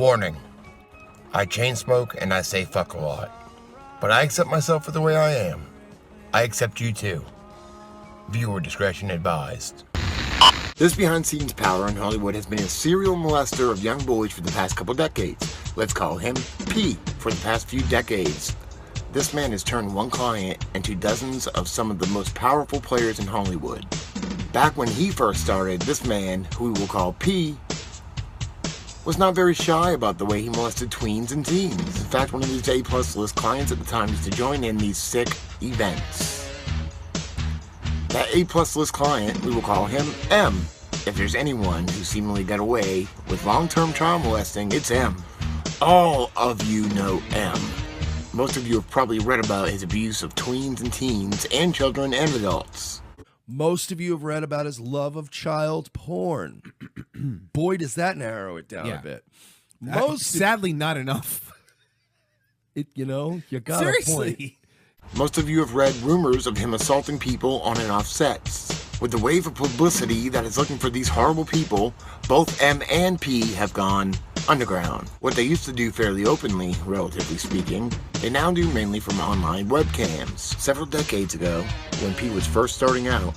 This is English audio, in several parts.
Warning. I chain smoke and I say fuck a lot. But I accept myself for the way I am. I accept you too. Viewer discretion advised. This behind-the-scenes power in Hollywood has been a serial molester of young boys for the past couple decades. Let's call him P for the past few decades. This man has turned one client into dozens of some of the most powerful players in Hollywood. Back when he first started, this man, who we will call P, was not very shy about the way he molested tweens and teens. In fact, one of his A+ list clients at the time used to join in these sick events. That A+ list client, we will call him M. If there's anyone who seemingly got away with long-term child molesting, it's M. All of you know M. Most of you have probably read about his abuse of tweens and teens and children and adults. Most of you have read about his love of child porn. Boy, does that narrow it down a bit. Sadly, not enough. You got a point. Most of you have read rumors of him assaulting people on and off sets. With the wave of publicity that is looking for these horrible people, both M and P have gone underground. What they used to do fairly openly, relatively speaking, they now do mainly from online webcams. Several decades ago, when P was first starting out,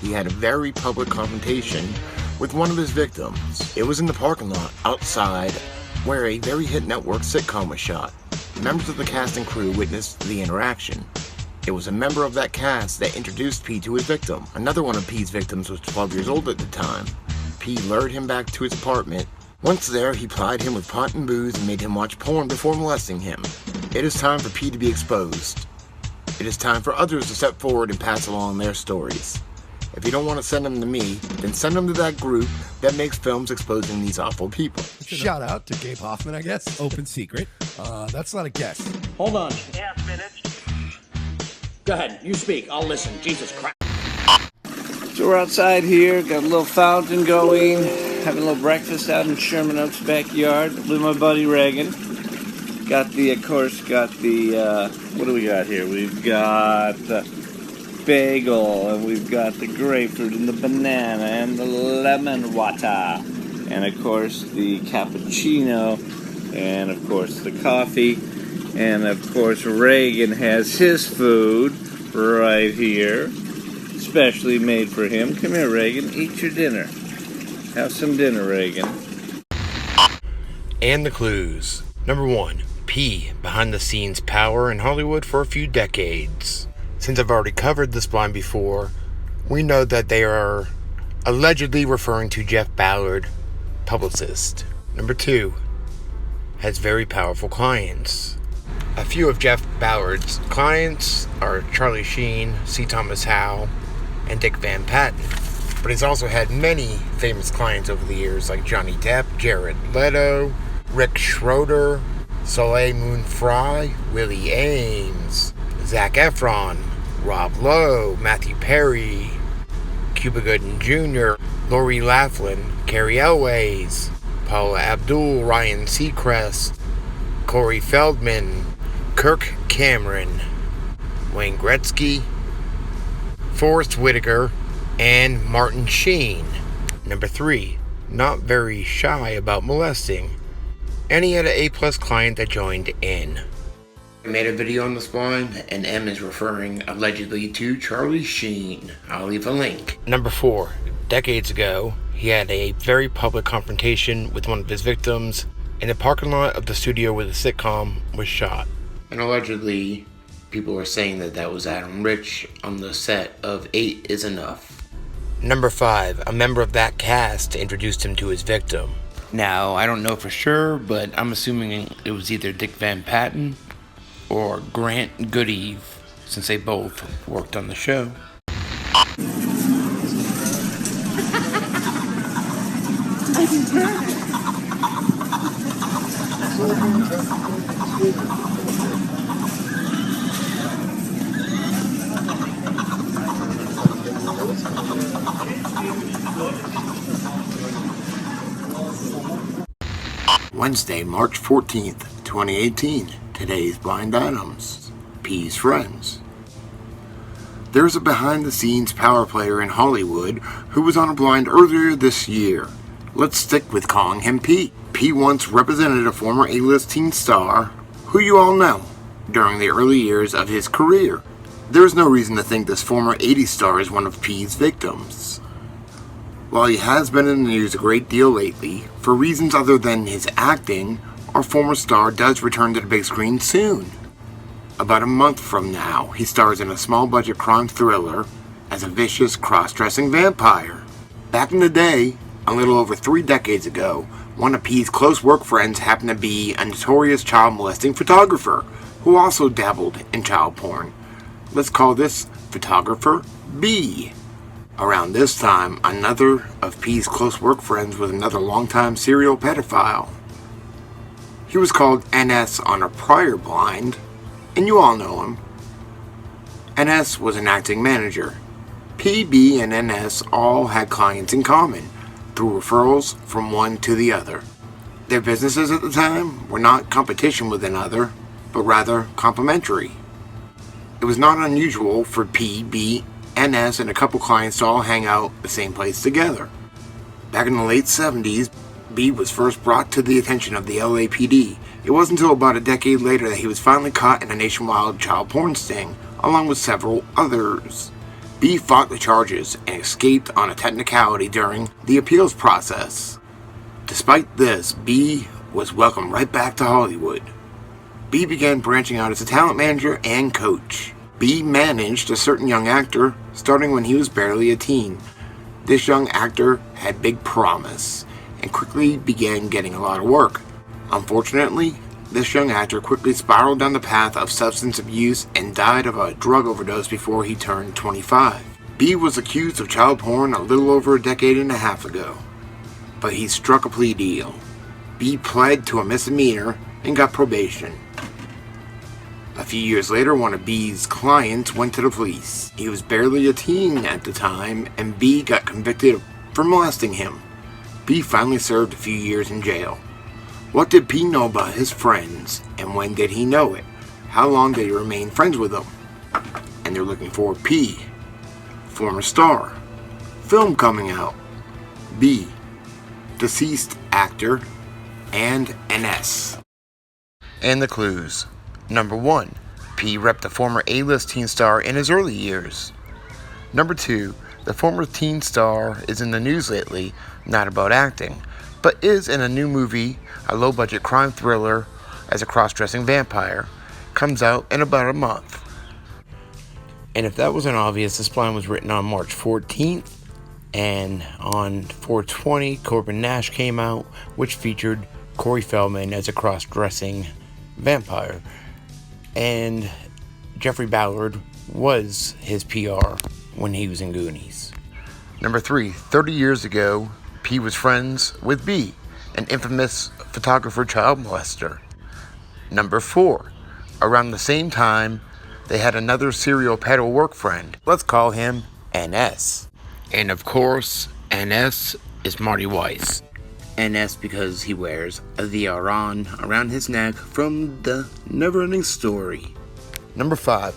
he had a very public confrontation with one of his victims. It was in the parking lot outside where a very hit network sitcom was shot. Members of the cast and crew witnessed the interaction. It was a member of that cast that introduced P to his victim. Another one of P's victims was 12 years old at the time. P lured him back to his apartment. Once there, he plied him with pot and booze and made him watch porn before molesting him. It is time for P to be exposed. It is time for others to step forward and pass along their stories. If you don't want to send them to me, then send them to that group that makes films exposing these awful people. Shout out to Gabe Hoffman, I guess. Open secret. That's not a guess. Hold on. Half minutes. Go ahead. You speak. I'll listen. Jesus Christ. So we're outside here, got a little fountain going, having a little breakfast out in Sherman Oaks' backyard with my buddy Reagan. Got the, what do we got here? We've got the bagel, and we've got the grapefruit, and the banana, and the lemon water, and of course the cappuccino, and of course the coffee, and of course Reagan has his food right here, specially made for him. Come here, Reagan, eat your dinner. Have some dinner, Reagan. And the clues. Number 1. P, behind the scenes power in Hollywood for a few decades. Since I've already covered this blind before, we know that they are allegedly referring to Jeff Ballard, publicist. Number 2, has very powerful clients. A few of Jeff Ballard's clients are Charlie Sheen, C. Thomas Howell, and Dick Van Patten. But he's also had many famous clients over the years like Johnny Depp, Jared Leto, Rick Schroeder, Soleil Moon Frye, Willie Ames, Zac Efron, Rob Lowe, Matthew Perry, Cuba Gooding Jr., Lori Laughlin, Carrie Elways, Paula Abdul, Ryan Seacrest, Corey Feldman, Kirk Cameron, Wayne Gretzky, Forrest Whitaker, and Martin Sheen. Number 3, not very shy about molesting. And he had an A+ client that joined in. I made a video on this blind, and M is referring allegedly to Charlie Sheen. I'll leave a link. Number 4, decades ago, he had a very public confrontation with one of his victims in the parking lot of the studio where the sitcom was shot. And allegedly, people are saying that that was Adam Rich on the set of 8 is Enough. Number 5, a member of that cast introduced him to his victim. Now, I don't know for sure, but I'm assuming it was either Dick Van Patten or Grant Goodeve, since they both worked on the show. Wednesday, March 14th, 2018. Today's blind items. P's friends. There is a behind-the-scenes power player in Hollywood who was on a blind earlier this year. Let's stick with calling him P. P once represented a former A-list teen star who you all know during the early years of his career. There is no reason to think this former 80s star is one of P's victims. While he has been in the news a great deal lately, for reasons other than his acting, our former star does return to the big screen soon. About a month from now, he stars in a small-budget crime thriller as a vicious, cross-dressing vampire. Back in the day, a little over 3 decades ago, one of P's close work friends happened to be a notorious child-molesting photographer who also dabbled in child porn. Let's call this photographer B. Around this time, another of P's close work friends was another longtime serial pedophile. He was called NS on a prior blind, and you all know him. NS was an acting manager. PB and NS all had clients in common, through referrals from one to the other. Their businesses at the time were not competition with another, but rather complementary. It was not unusual for PB, NS, and a couple clients to all hang out the same place together. Back in the late 70s, B was first brought to the attention of the LAPD. It wasn't until about a decade later that he was finally caught in a nationwide child porn sting, along with several others. B fought the charges and escaped on a technicality during the appeals process. Despite this, B was welcomed right back to Hollywood. B began branching out as a talent manager and coach. B managed a certain young actor starting when he was barely a teen. This young actor had big promise and quickly began getting a lot of work. Unfortunately, this young actor quickly spiraled down the path of substance abuse and died of a drug overdose before he turned 25. B was accused of child porn a little over a decade and a half ago, but he struck a plea deal. B pled to a misdemeanor and got probation. A few years later, one of B's clients went to the police. He was barely a teen at the time, and B got convicted for molesting him. B finally served a few years in jail. What did P know about his friends, and when did he know it? How long did he remain friends with them? And they're looking for P, former star, film coming out, B, deceased actor, and NS. And the clues. Number 1, P repped the former A-list teen star in his early years. Number 2, the former teen star is in the news lately, not about acting, but is in a new movie, a low-budget crime thriller, as a cross-dressing vampire. Comes out in about a month. And if that wasn't obvious, this blind was written on March 14th, and on 4/20, Corbin Nash came out, which featured Corey Feldman as a cross-dressing vampire. And Jeffrey Ballard was his PR when he was in Goonies. Number 3, 30 years ago, P was friends with B, an infamous photographer child molester. Number 4, around the same time, they had another serial pedo work friend. Let's call him NS. And of course, NS is Marty Weiss. NS because he wears the Aran around his neck from the Neverending Story. Number 5,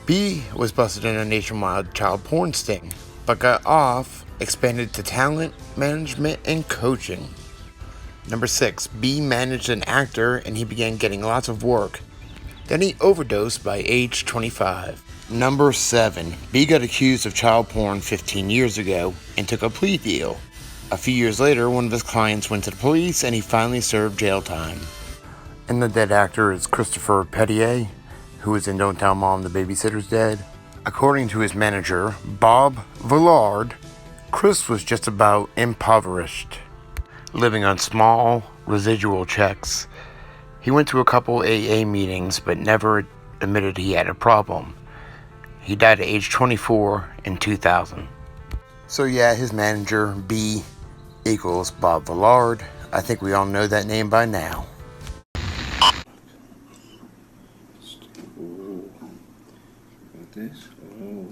B was busted in a nationwide child porn sting, but got off, expanded to talent, management, and coaching. Number 6, B managed an actor and he began getting lots of work. Then he overdosed by age 25. Number 7, B got accused of child porn 15 years ago and took a plea deal. A few years later, one of his clients went to the police and he finally served jail time. And the dead actor is Christopher Pettier, who was in Don't Tell Mom the Babysitter's Dead. According to his manager, Bob Villard, Chris was just about impoverished, living on small residual checks. He went to a couple AA meetings but never admitted he had a problem. He died at age 24 in 2000. So yeah, his manager, B, equals Bob Villard. I think we all know that name by now. Ooh. Got this? Oh.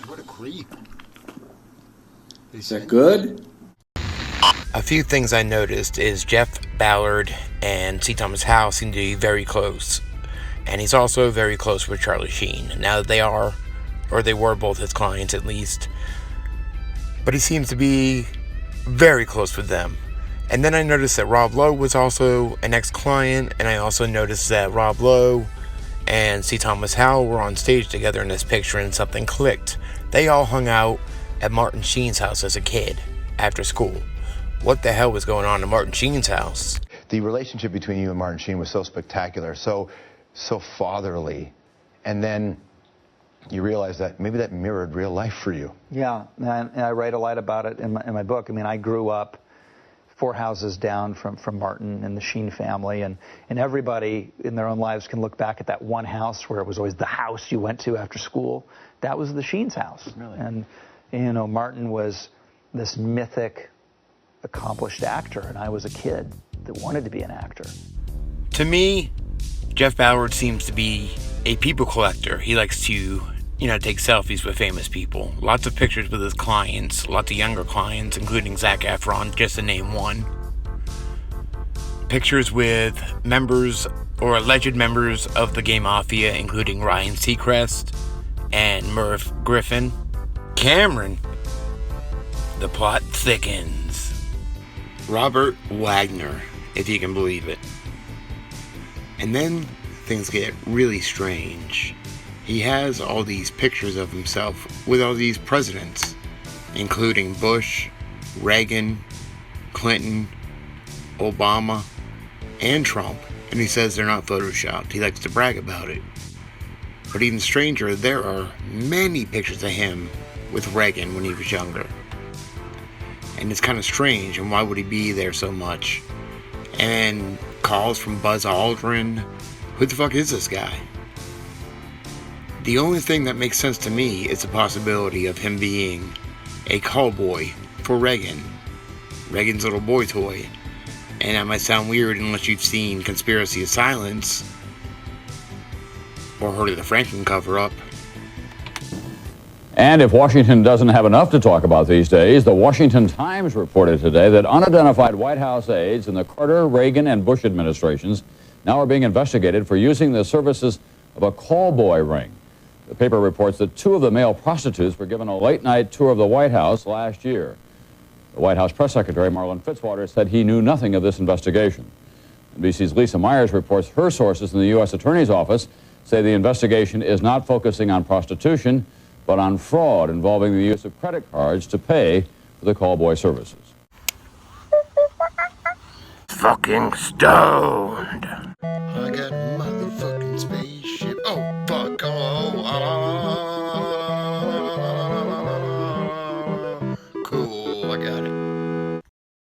What a creep. Is that good? A few things I noticed is Jeff Ballard and C. Thomas Howell seem to be very close. And he's also very close with Charlie Sheen. Now that they are or they were both his clients at least. But he seems to be very close with them. And then I noticed that Rob Lowe was also an ex-client, and I also noticed that Rob Lowe and C. Thomas Howell were on stage together in this picture, and something clicked. They all hung out at Martin Sheen's house as a kid, after school. What the hell was going on at Martin Sheen's house? The relationship between you and Martin Sheen was so spectacular, so fatherly, and then you realize that maybe that mirrored real life for you. Yeah, and I write a lot about it in my book. I mean, I grew up 4 houses down from Martin and the Sheen family, and everybody in their own lives can look back at that one house where it was always the house you went to after school. That was the Sheen's house. Really? And, you know, Martin was this mythic, accomplished actor, and I was a kid that wanted to be an actor. To me, Jeff Ballard seems to be a people collector. He likes to, take selfies with famous people. Lots of pictures with his clients, lots of younger clients, including Zac Efron, just to name one. Pictures with members or alleged members of the gay mafia, including Ryan Seacrest and Merv Griffin. Cameron. The plot thickens. Robert Wagner, if you can believe it. And then things get really strange. He has all these pictures of himself with all these presidents, including Bush, Reagan, Clinton, Obama, and Trump. And he says they're not photoshopped. He likes to brag about it. But even stranger, there are many pictures of him with Reagan when he was younger. And it's kind of strange, and why would he be there so much? And calls from Buzz Aldrin. Who the fuck is this guy? The only thing that makes sense to me is the possibility of him being a call boy for Reagan. Reagan's little boy toy. And that might sound weird unless you've seen Conspiracy of Silence or heard of the Franklin cover-up. And if Washington doesn't have enough to talk about these days, the Washington Times reported today that unidentified White House aides in the Carter, Reagan, and Bush administrations now are being investigated for using the services of a call boy ring. The paper reports that 2 of the male prostitutes were given a late-night tour of the White House last year. The White House press secretary, Marlin Fitzwater, said he knew nothing of this investigation. NBC's Lisa Myers reports her sources in the U.S. Attorney's Office say the investigation is not focusing on prostitution, but on fraud involving the use of credit cards to pay for the call boy services. Fucking stoned. I got a motherfucking spaceship. Oh, fuck. Cool, I got it.